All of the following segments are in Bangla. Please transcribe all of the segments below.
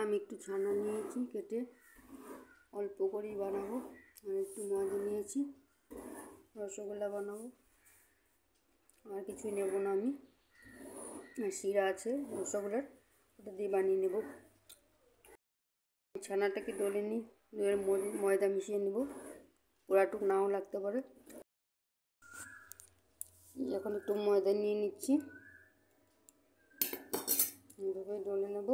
আমি একটু ছানা নিয়েছি কেটে, অল্প করেই বানাবো। আর একটু ময়দা নিয়েছি, রসগোল্লা বানাবো। আর কিছুই নেব না আমি। আর শিরা আছে রসগোল্লার, ওটা দিয়ে বানিয়ে নেব। ছানাটাকে ডলে নিই, ময়দা মিশিয়ে নেব, পোড়াটুক নাও লাগতে পারে। এখন একটু ময়দা নিয়ে নিচ্ছি, এইভাবে ডলে নেব।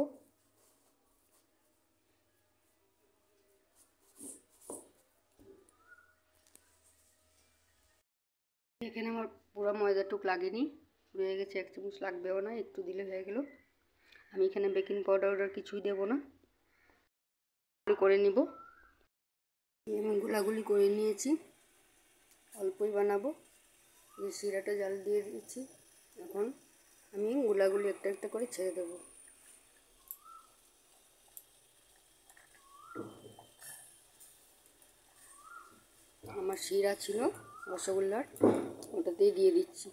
এখানে আমার পুরো ময়দাটুক লাগেনি, রয়ে গেছে 1 চামচ, লাগবেও না, একটু দিলে হয়ে গেল। আমি এখানে বেকিং পাউডার কিছুই দেব না, করে নিব। আমি গোলাগুলি করে নিয়েছি, অল্পই বানাবো। শিরাটা জাল দিয়ে দিয়েছি, এখন আমি গোলাগুলি একটা একটা করে ছেড়ে দেব। আমার শিরা ছিল রসগোল্লার, ওটাতেই দিয়ে দিচ্ছি।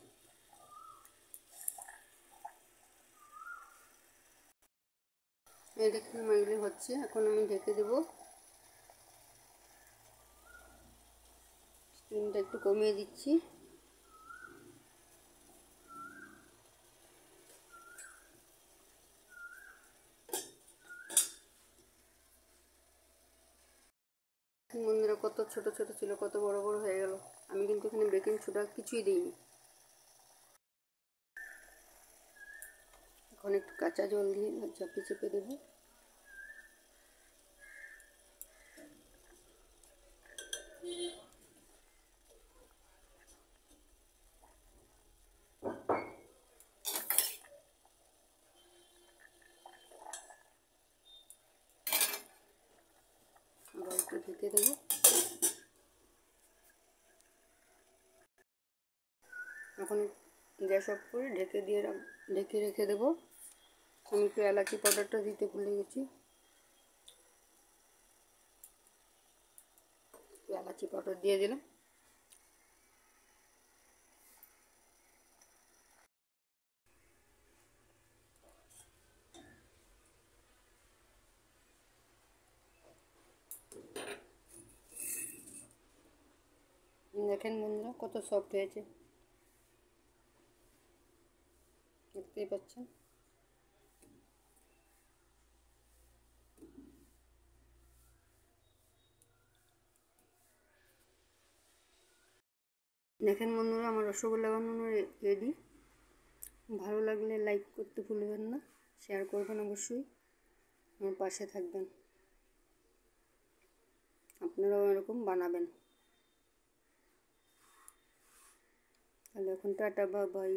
এই দেখুন আমার এগুলি হচ্ছে, এখন আমি ঢেকে দেবো। স্টিমটা একটু কমিয়ে দিচ্ছি। বন্ধুরা কত ছোট ছোট ছিল, কত বড় বড় হয়ে গেল। আমি কিন্তু এখানে বেকিং সোডা কিছুই দিইনি। এখন একটু কাঁচা জল দিয়ে চাপে চেপে দেবো। আবার একটু ঢেকে দেবো। এখন গ্যাস অফ করে ঢেকে রেখে দেবো। আমি একটু এলাচি পাউডারটা দিতে ভুলে গেছি, এলাচি পাউডার দিয়ে দিলাম। দেখেন বন্ধুরা কত সফট হয়েছে, দেখতেই পাচ্ছেন। দেখেন বন্ধুরা আমার রসগোল্লা বানানো রেডি। ভালো লাগলে লাইক করতে ভুলবেন না, শেয়ার করবেন অবশ্যই, আমার পাশে থাকবেন। আপনারাও এরকম বানাবেন। তাহলে এখন টাটা, বাই বাই।